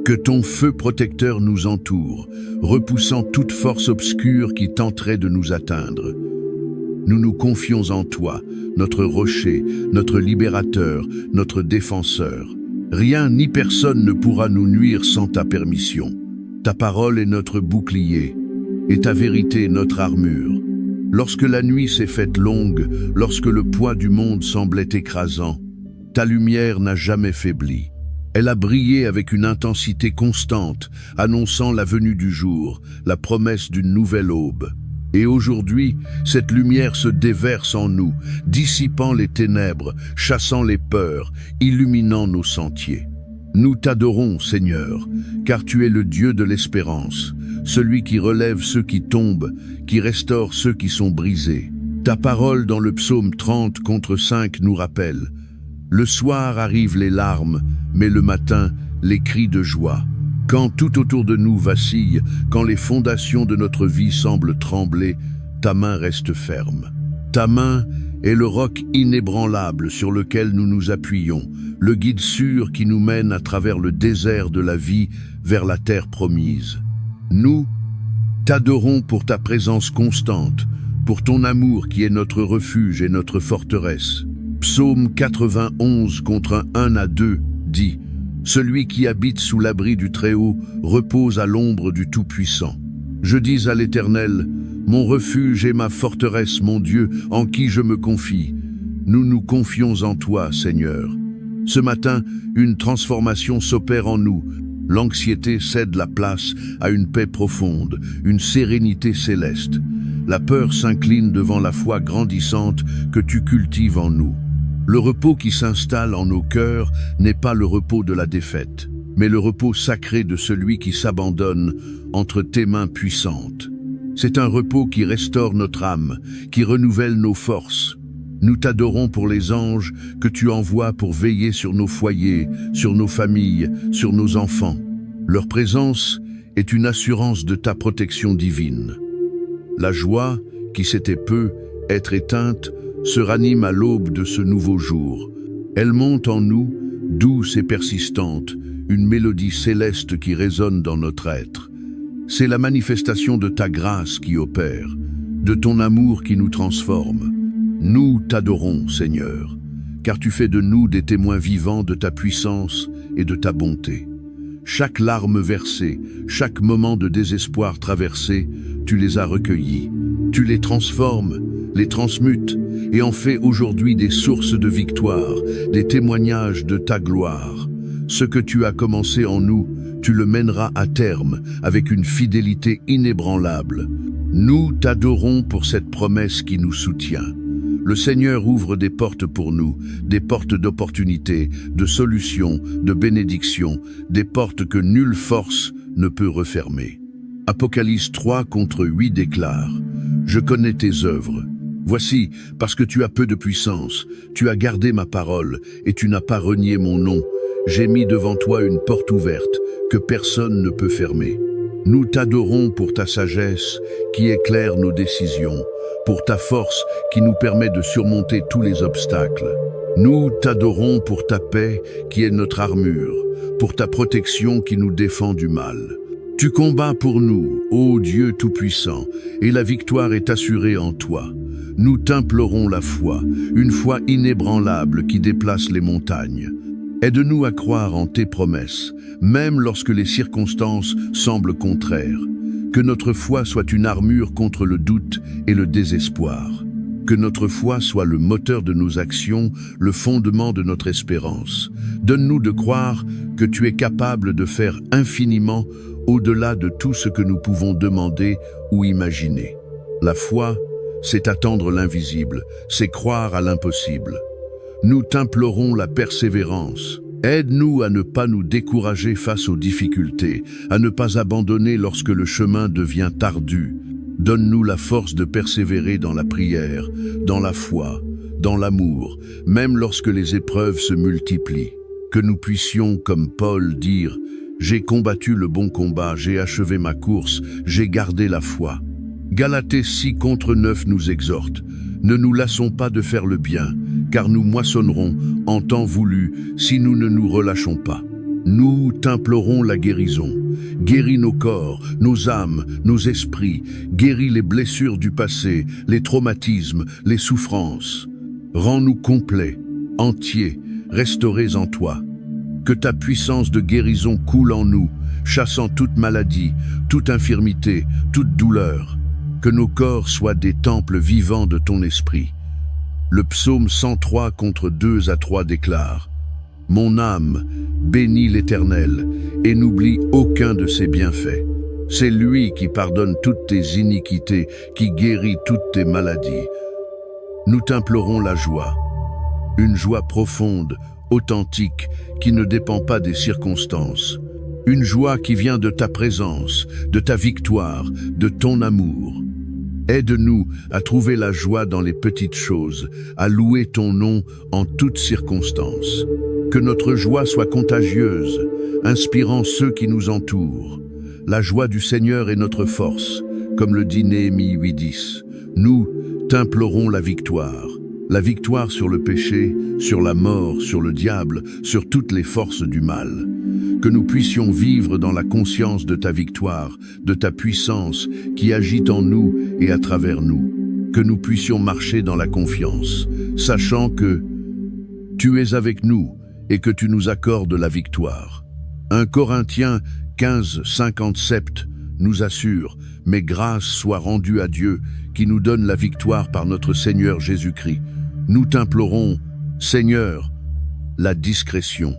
Que ton feu protecteur nous entoure, repoussant toute force obscure qui tenterait de nous atteindre. Nous nous confions en toi, notre rocher, notre libérateur, notre défenseur. Rien ni personne ne pourra nous nuire sans ta permission. Ta parole est notre bouclier, et ta vérité notre armure. Lorsque la nuit s'est faite longue, lorsque le poids du monde semblait écrasant, ta lumière n'a jamais faibli. Elle a brillé avec une intensité constante, annonçant la venue du jour, la promesse d'une nouvelle aube. Et aujourd'hui, cette lumière se déverse en nous, dissipant les ténèbres, chassant les peurs, illuminant nos sentiers. Nous t'adorons, Seigneur, car tu es le Dieu de l'espérance, celui qui relève ceux qui tombent, qui restaure ceux qui sont brisés. Ta parole dans le psaume 30 contre 5 nous rappelle: le soir arrivent les larmes, mais le matin, les cris de joie. Quand tout autour de nous vacille, quand les fondations de notre vie semblent trembler, ta main reste ferme. Ta main est le roc inébranlable sur lequel nous nous appuyons, le guide sûr qui nous mène à travers le désert de la vie vers la terre promise. Nous t'adorons pour ta présence constante, pour ton amour qui est notre refuge et notre forteresse. Psaume 91 contre 1 à 2 dit: celui qui habite sous l'abri du Très-Haut repose à l'ombre du Tout-Puissant. Je dis à l'Éternel: mon refuge et ma forteresse, mon Dieu, en qui je me confie. Nous nous confions en toi, Seigneur. Ce matin, une transformation s'opère en nous. L'anxiété cède la place à une paix profonde, une sérénité céleste. La peur s'incline devant la foi grandissante que tu cultives en nous. Le repos qui s'installe en nos cœurs n'est pas le repos de la défaite, mais le repos sacré de celui qui s'abandonne entre tes mains puissantes. C'est un repos qui restaure notre âme, qui renouvelle nos forces. Nous t'adorons pour les anges que tu envoies pour veiller sur nos foyers, sur nos familles, sur nos enfants. Leur présence est une assurance de ta protection divine. La joie, qui s'était peu être éteinte, se ranime à l'aube de ce nouveau jour. Elle monte en nous, douce et persistante, une mélodie céleste qui résonne dans notre être. C'est la manifestation de ta grâce qui opère, de ton amour qui nous transforme. Nous t'adorons, Seigneur, car tu fais de nous des témoins vivants de ta puissance et de ta bonté. Chaque larme versée, chaque moment de désespoir traversé, tu les as recueillis. Tu les transformes, les transmutes et en fais aujourd'hui des sources de victoire, des témoignages de ta gloire. Ce que tu as commencé en nous, tu le mèneras à terme avec une fidélité inébranlable. Nous t'adorons pour cette promesse qui nous soutient. Le Seigneur ouvre des portes pour nous, des portes d'opportunités, de solutions, de bénédictions, des portes que nulle force ne peut refermer. Apocalypse 3 contre 8 déclare: je connais tes œuvres. Voici, parce que tu as peu de puissance, tu as gardé ma parole et tu n'as pas renié mon nom. J'ai mis devant toi une porte ouverte que personne ne peut fermer. Nous t'adorons pour ta sagesse qui éclaire nos décisions, pour ta force qui nous permet de surmonter tous les obstacles. Nous t'adorons pour ta paix qui est notre armure, pour ta protection qui nous défend du mal. Tu combats pour nous, ô Dieu Tout-Puissant, et la victoire est assurée en toi. Nous t'implorons la foi, une foi inébranlable qui déplace les montagnes. Aide-nous à croire en tes promesses, même lorsque les circonstances semblent contraires. Que notre foi soit une armure contre le doute et le désespoir. Que notre foi soit le moteur de nos actions, le fondement de notre espérance. Donne-nous de croire que tu es capable de faire infiniment au-delà de tout ce que nous pouvons demander ou imaginer. La foi, c'est attendre l'invisible, c'est croire à l'impossible. Nous t'implorons la persévérance. Aide-nous à ne pas nous décourager face aux difficultés, à ne pas abandonner lorsque le chemin devient ardu. Donne-nous la force de persévérer dans la prière, dans la foi, dans l'amour, même lorsque les épreuves se multiplient. Que nous puissions, comme Paul, dire: j'ai combattu le bon combat, j'ai achevé ma course, j'ai gardé la foi. Galatée 6 contre 9 nous exhorte: ne nous lassons pas de faire le bien, car nous moissonnerons en temps voulu si nous ne nous relâchons pas. Nous t'implorons la guérison. Guéris nos corps, nos âmes, nos esprits. Guéris les blessures du passé, les traumatismes, les souffrances. Rends-nous complets, entiers, restaurés en toi. Que ta puissance de guérison coule en nous, chassant toute maladie, toute infirmité, toute douleur. que nos corps soient des temples vivants de ton esprit. Le psaume 103 contre 2 à 3 déclare: Mon âme bénit l'Éternel et n'oublie aucun de ses bienfaits. C'est lui qui pardonne toutes tes iniquités, qui guérit toutes tes maladies. Nous t'implorons la joie, une joie profonde, authentique, qui ne dépend pas des circonstances. Une joie qui vient de ta présence, de ta victoire, de ton amour. Aide-nous à trouver la joie dans les petites choses, à louer ton nom en toutes circonstances. Que notre joie soit contagieuse, inspirant ceux qui nous entourent. La joie du Seigneur est notre force, comme le dit Néhémie 8:10. Nous t'implorons la victoire sur le péché, sur la mort, sur le diable, sur toutes les forces du mal. Que nous puissions vivre dans la conscience de ta victoire, de ta puissance qui agit en nous et à travers nous. Que nous puissions marcher dans la confiance, sachant que tu es avec nous et que tu nous accordes la victoire. 1 Corinthiens 15:57 nous assure: mais grâce soit rendue à Dieu qui nous donne la victoire par notre Seigneur Jésus-Christ. Nous t'implorons, Seigneur, la discrétion.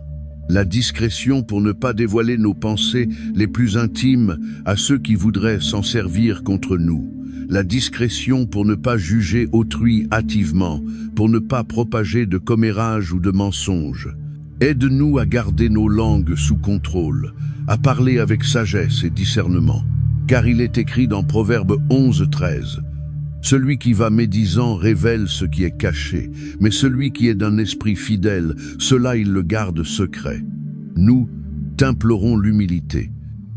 La discrétion pour ne pas dévoiler nos pensées les plus intimes à ceux qui voudraient s'en servir contre nous. La discrétion pour ne pas juger autrui hâtivement, pour ne pas propager de commérages ou de mensonges. Aide-nous à garder nos langues sous contrôle, à parler avec sagesse et discernement. Car il est écrit dans Proverbe 11:13, celui qui va médisant révèle ce qui est caché, mais celui qui est d'un esprit fidèle, cela il le garde secret. Nous t'implorons l'humilité.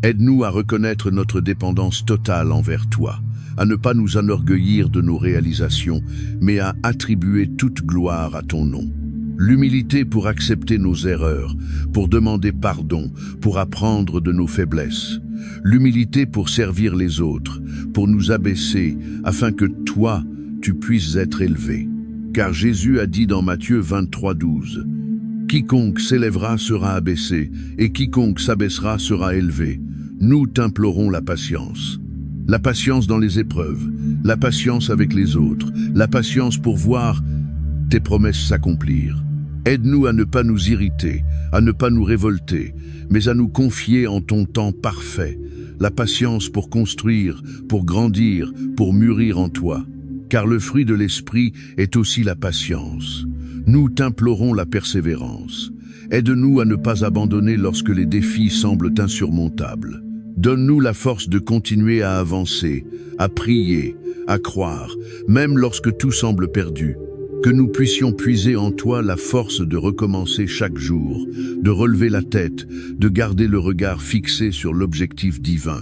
Aide-nous à reconnaître notre dépendance totale envers toi, à ne pas nous enorgueillir de nos réalisations, mais à attribuer toute gloire à ton nom. L'humilité pour accepter nos erreurs, pour demander pardon, pour apprendre de nos faiblesses. L'humilité pour servir les autres, pour nous abaisser, afin que toi, tu puisses être élevé. Car Jésus a dit dans Matthieu 23:12, « Quiconque s'élèvera sera abaissé, et quiconque s'abaissera sera élevé. » Nous t'implorons la patience. La patience dans les épreuves, la patience avec les autres, la patience pour voir tes promesses s'accomplir. Aide-nous à ne pas nous irriter, à ne pas nous révolter, mais à nous confier en ton temps parfait, la patience pour construire, pour grandir, pour mûrir en toi. Car le fruit de l'esprit est aussi la patience. Nous t'implorons la persévérance. Aide-nous à ne pas abandonner lorsque les défis semblent insurmontables. Donne-nous la force de continuer à avancer, à prier, à croire, même lorsque tout semble perdu. Que nous puissions puiser en toi la force de recommencer chaque jour, de relever la tête, de garder le regard fixé sur l'objectif divin.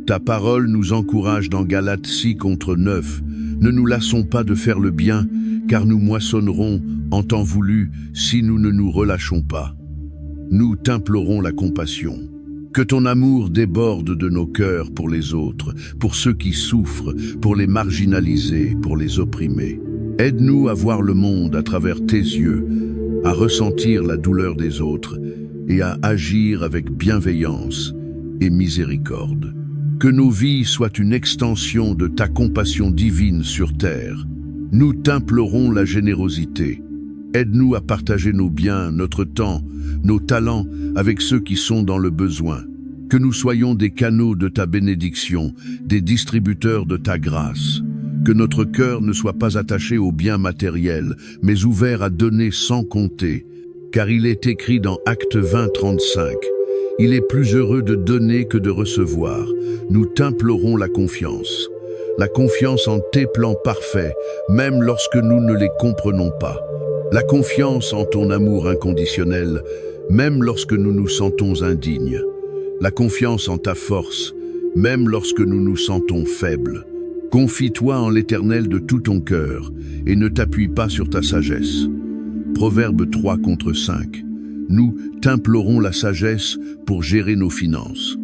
Ta parole nous encourage dans Galates 6:9. Ne nous lassons pas de faire le bien, car nous moissonnerons en temps voulu si nous ne nous relâchons pas. Nous t'implorons la compassion. Que ton amour déborde de nos cœurs pour les autres, pour ceux qui souffrent, pour les marginalisés, pour les opprimés. Aide-nous à voir le monde à travers tes yeux, à ressentir la douleur des autres et à agir avec bienveillance et miséricorde. Que nos vies soient une extension de ta compassion divine sur terre. Nous t'implorons la générosité. Aide-nous à partager nos biens, notre temps, nos talents avec ceux qui sont dans le besoin. Que nous soyons des canaux de ta bénédiction, des distributeurs de ta grâce. Que notre cœur ne soit pas attaché aux biens matériels, mais ouvert à donner sans compter. Car il est écrit dans Actes 20:35, « Il est plus heureux de donner que de recevoir. » Nous t'implorons la confiance en tes plans parfaits, même lorsque nous ne les comprenons pas. La confiance en ton amour inconditionnel, même lorsque nous nous sentons indignes. La confiance en ta force, même lorsque nous nous sentons faibles. Confie-toi en l'Éternel de tout ton cœur et ne t'appuie pas sur ta sagesse. Proverbe 3:5. Nous t'implorons la sagesse pour gérer nos finances.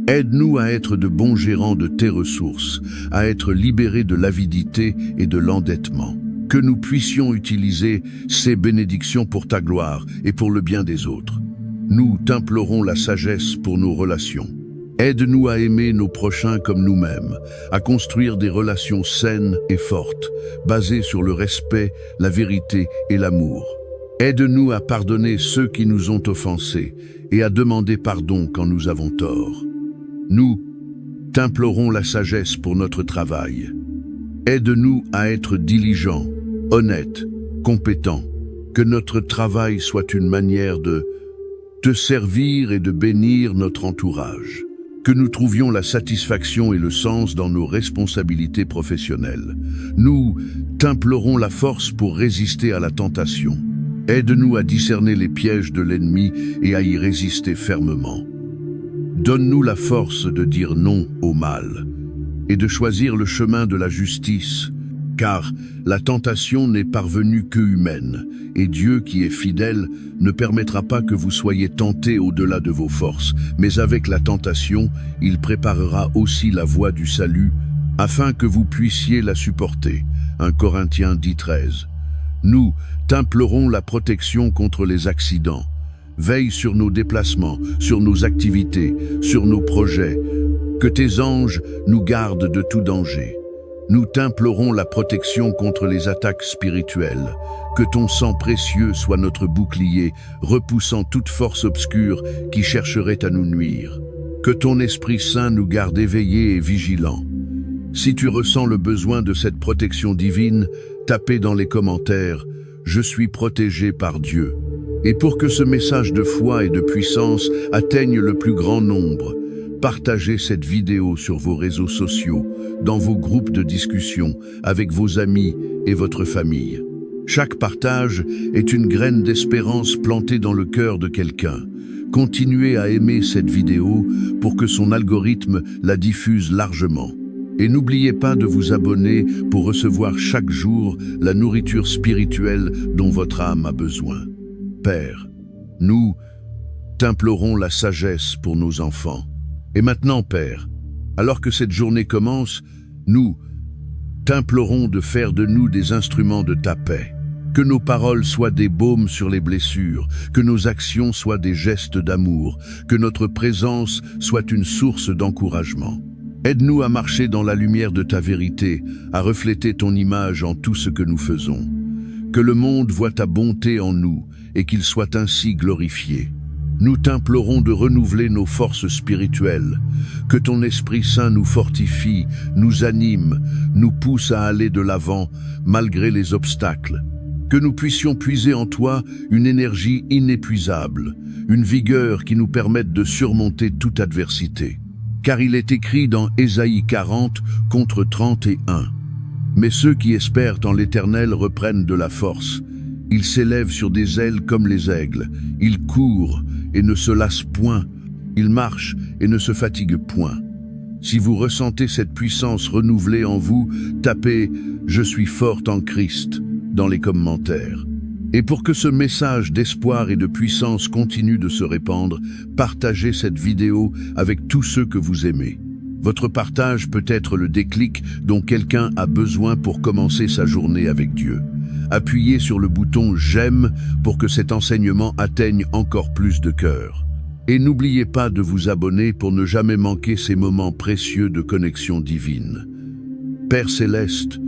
Aide-nous à être de bons gérants de tes ressources, à être libérés de l'avidité et de l'endettement. Que nous puissions utiliser ces bénédictions pour ta gloire et pour le bien des autres. Nous t'implorons la sagesse pour nos relations. Aide-nous à aimer nos prochains comme nous-mêmes, à construire des relations saines et fortes, basées sur le respect, la vérité et l'amour. Aide-nous à pardonner ceux qui nous ont offensés et à demander pardon quand nous avons tort. Nous t'implorons la sagesse pour notre travail. Aide-nous à être diligents, honnêtes, compétents, que notre travail soit une manière de te servir et de bénir notre entourage. Que nous trouvions la satisfaction et le sens dans nos responsabilités professionnelles. Nous t'implorons la force pour résister à la tentation. Aide-nous à discerner les pièges de l'ennemi et à y résister fermement. Donne-nous la force de dire non au mal et de choisir le chemin de la justice, car la tentation n'est parvenue que humaine, et Dieu qui est fidèle ne permettra pas que vous soyez tentés au-delà de vos forces, mais avec la tentation, il préparera aussi la voie du salut, afin que vous puissiez la supporter. 1 Corinthiens 10:13. Nous t'implorons la protection contre les accidents. Veille sur nos déplacements, sur nos activités, sur nos projets. Que tes anges nous gardent de tout danger. Nous t'implorons la protection contre les attaques spirituelles. Que ton sang précieux soit notre bouclier, repoussant toute force obscure qui chercherait à nous nuire. Que ton Esprit Saint nous garde éveillés et vigilants. Si tu ressens le besoin de cette protection divine, tapez dans les commentaires « Je suis protégé par Dieu ». Et pour que ce message de foi et de puissance atteigne le plus grand nombre, partagez cette vidéo sur vos réseaux sociaux, dans vos groupes de discussion, avec vos amis et votre famille. Chaque partage est une graine d'espérance plantée dans le cœur de quelqu'un. Continuez à aimer cette vidéo pour que son algorithme la diffuse largement. Et n'oubliez pas de vous abonner pour recevoir chaque jour la nourriture spirituelle dont votre âme a besoin. Père, nous t'implorons la sagesse pour nos enfants. Et maintenant, Père, alors que cette journée commence, nous t'implorons de faire de nous des instruments de ta paix. Que nos paroles soient des baumes sur les blessures, que nos actions soient des gestes d'amour, que notre présence soit une source d'encouragement. Aide-nous à marcher dans la lumière de ta vérité, à refléter ton image en tout ce que nous faisons. Que le monde voie ta bonté en nous et qu'il soit ainsi glorifié. Nous t'implorons de renouveler nos forces spirituelles, que ton Esprit Saint nous fortifie, nous anime, nous pousse à aller de l'avant malgré les obstacles. Que nous puissions puiser en toi une énergie inépuisable, une vigueur qui nous permette de surmonter toute adversité. Car il est écrit dans Ésaïe 40 contre 31. Mais ceux qui espèrent en l'Éternel reprennent de la force. Ils s'élèvent sur des ailes comme les aigles. Ils courent et ne se lassent point. Ils marchent et ne se fatiguent point. Si vous ressentez cette puissance renouvelée en vous, tapez « Je suis forte en Christ » dans les commentaires. Et pour que ce message d'espoir et de puissance continue de se répandre, partagez cette vidéo avec tous ceux que vous aimez. Votre partage peut être le déclic dont quelqu'un a besoin pour commencer sa journée avec Dieu. Appuyez sur le bouton « J'aime » pour que cet enseignement atteigne encore plus de cœurs. Et n'oubliez pas de vous abonner pour ne jamais manquer ces moments précieux de connexion divine. Père Céleste,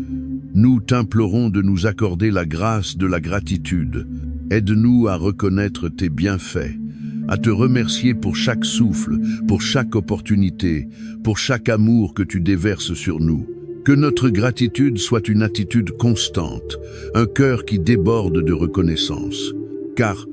nous t'implorons de nous accorder la grâce de la gratitude. Aide-nous à reconnaître tes bienfaits, à te remercier pour chaque souffle, pour chaque opportunité, pour chaque amour que tu déverses sur nous. Que notre gratitude soit une attitude constante, un cœur qui déborde de reconnaissance. Car,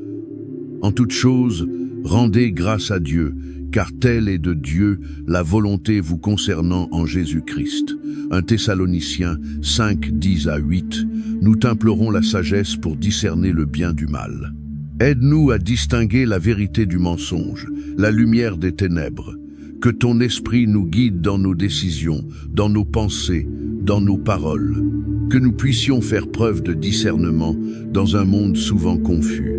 en toute chose, rendez grâce à Dieu, car telle est de Dieu la volonté vous concernant en Jésus-Christ. 1 Thessaloniciens 5, 10-8. Nous t'implorons la sagesse pour discerner le bien du mal. Aide-nous à distinguer la vérité du mensonge, la lumière des ténèbres. Que ton esprit nous guide dans nos décisions, dans nos pensées, dans nos paroles. Que nous puissions faire preuve de discernement dans un monde souvent confus.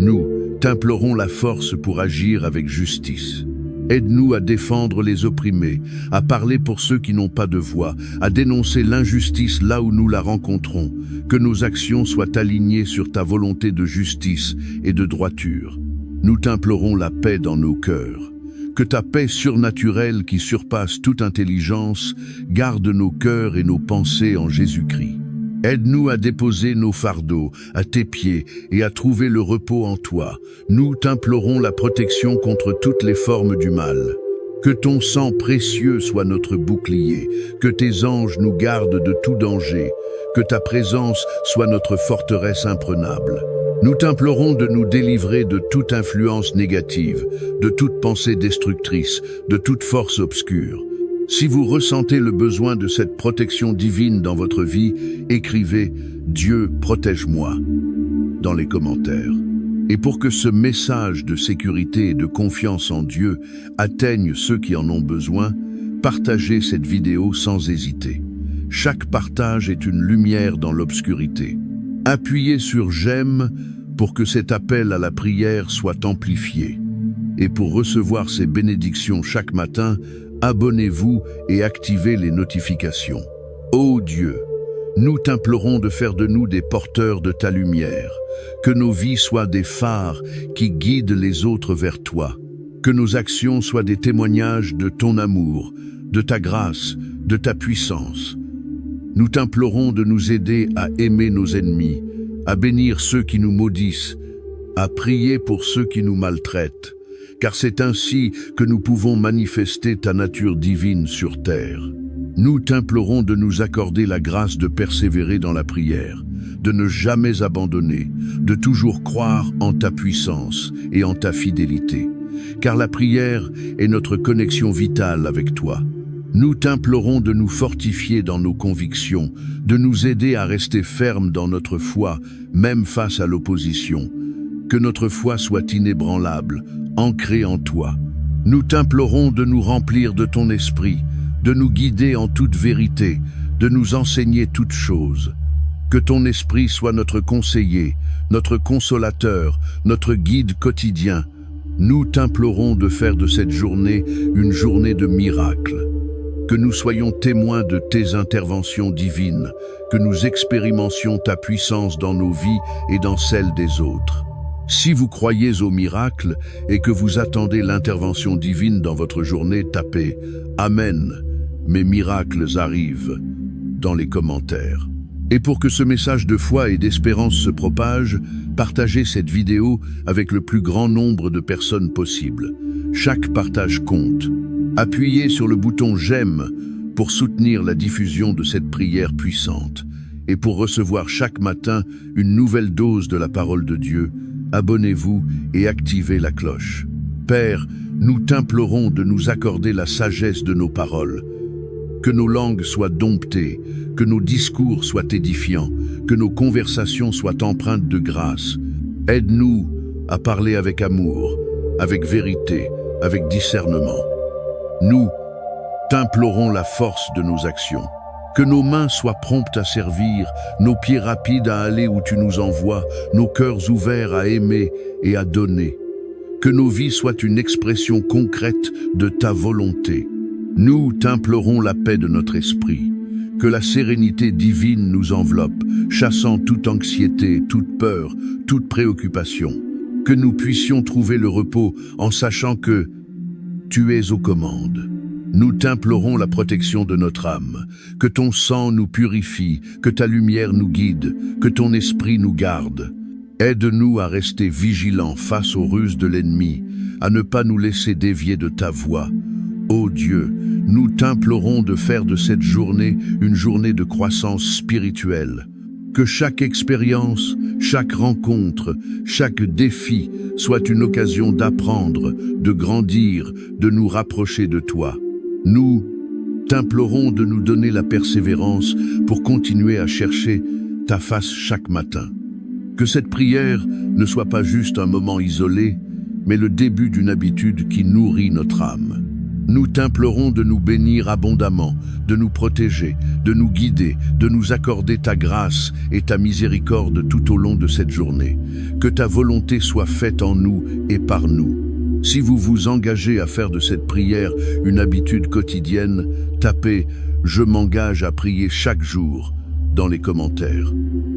Nous t'implorons la force pour agir avec justice. Aide-nous à défendre les opprimés, à parler pour ceux qui n'ont pas de voix, à dénoncer l'injustice là où nous la rencontrons. Que nos actions soient alignées sur ta volonté de justice et de droiture. Nous t'implorons la paix dans nos cœurs. Que ta paix surnaturelle qui surpasse toute intelligence garde nos cœurs et nos pensées en Jésus-Christ. Aide-nous à déposer nos fardeaux à tes pieds et à trouver le repos en toi. Nous t'implorons la protection contre toutes les formes du mal. Que ton sang précieux soit notre bouclier, que tes anges nous gardent de tout danger, que ta présence soit notre forteresse imprenable. Nous t'implorons de nous délivrer de toute influence négative, de toute pensée destructrice, de toute force obscure. Si vous ressentez le besoin de cette protection divine dans votre vie, écrivez « Dieu, protège-moi » dans les commentaires. Et pour que ce message de sécurité et de confiance en Dieu atteigne ceux qui en ont besoin, partagez cette vidéo sans hésiter. Chaque partage est une lumière dans l'obscurité. Appuyez sur « J'aime » pour que cet appel à la prière soit amplifié. Et pour recevoir ces bénédictions chaque matin, abonnez-vous et activez les notifications. Ô Dieu, nous t'implorons de faire de nous des porteurs de ta lumière, que nos vies soient des phares qui guident les autres vers toi, que nos actions soient des témoignages de ton amour, de ta grâce, de ta puissance. Nous t'implorons de nous aider à aimer nos ennemis, à bénir ceux qui nous maudissent, à prier pour ceux qui nous maltraitent, car c'est ainsi que nous pouvons manifester ta nature divine sur terre. Nous t'implorons de nous accorder la grâce de persévérer dans la prière, de ne jamais abandonner, de toujours croire en ta puissance et en ta fidélité, car la prière est notre connexion vitale avec toi. Nous t'implorons de nous fortifier dans nos convictions, de nous aider à rester fermes dans notre foi, même face à l'opposition. Que notre foi soit inébranlable, ancrée en toi. Nous t'implorons de nous remplir de ton esprit, de nous guider en toute vérité, de nous enseigner toutes choses. Que ton esprit soit notre conseiller, notre consolateur, notre guide quotidien. Nous t'implorons de faire de cette journée une journée de miracles. Que nous soyons témoins de tes interventions divines, que nous expérimentions ta puissance dans nos vies et dans celles des autres. Si vous croyez aux miracles et que vous attendez l'intervention divine dans votre journée, tapez « Amen, mes miracles arrivent » dans les commentaires. Et pour que ce message de foi et d'espérance se propage, partagez cette vidéo avec le plus grand nombre de personnes possible. Chaque partage compte. Appuyez sur le bouton « J'aime » pour soutenir la diffusion de cette prière puissante. Et pour recevoir chaque matin une nouvelle dose de la parole de Dieu, abonnez-vous et activez la cloche. Père, nous t'implorons de nous accorder la sagesse de nos paroles. Que nos langues soient domptées, que nos discours soient édifiants, que nos conversations soient empreintes de grâce. Aide-nous à parler avec amour, avec vérité, avec discernement. Nous t'implorons la force de nos actions. Que nos mains soient promptes à servir, nos pieds rapides à aller où tu nous envoies, nos cœurs ouverts à aimer et à donner. Que nos vies soient une expression concrète de ta volonté. Nous t'implorons la paix de notre esprit. Que la sérénité divine nous enveloppe, chassant toute anxiété, toute peur, toute préoccupation. Que nous puissions trouver le repos en sachant que tu es aux commandes. Nous t'implorons la protection de notre âme, que ton sang nous purifie, que ta lumière nous guide, que ton esprit nous garde. Aide-nous à rester vigilants face aux ruses de l'ennemi, à ne pas nous laisser dévier de ta voie. Ô Dieu, nous t'implorons de faire de cette journée une journée de croissance spirituelle. Que chaque expérience, chaque rencontre, chaque défi soit une occasion d'apprendre, de grandir, de nous rapprocher de toi. Nous t'implorons de nous donner la persévérance pour continuer à chercher ta face chaque matin. Que cette prière ne soit pas juste un moment isolé, mais le début d'une habitude qui nourrit notre âme. Nous t'implorons de nous bénir abondamment, de nous protéger, de nous guider, de nous accorder ta grâce et ta miséricorde tout au long de cette journée. Que ta volonté soit faite en nous et par nous. Si vous vous engagez à faire de cette prière une habitude quotidienne, tapez « Je m'engage à prier chaque jour » dans les commentaires.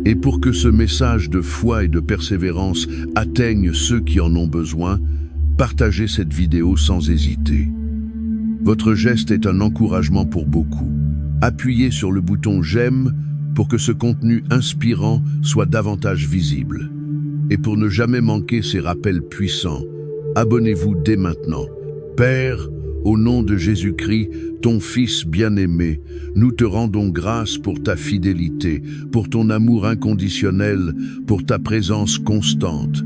Et pour que ce message de foi et de persévérance atteigne ceux qui en ont besoin, partagez cette vidéo sans hésiter. Votre geste est un encouragement pour beaucoup. Appuyez sur le bouton j'aime pour que ce contenu inspirant soit davantage visible. Et pour ne jamais manquer ces rappels puissants, abonnez-vous dès maintenant. Père, au nom de Jésus-Christ, ton Fils bien-aimé, nous te rendons grâce pour ta fidélité, pour ton amour inconditionnel, pour ta présence constante.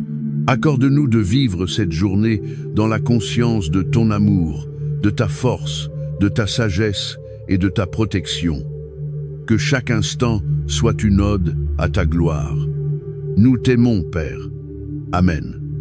Accorde-nous de vivre cette journée dans la conscience de ton amour, de ta force, de ta sagesse et de ta protection. Que chaque instant soit une ode à ta gloire. Nous t'aimons, Père. Amen.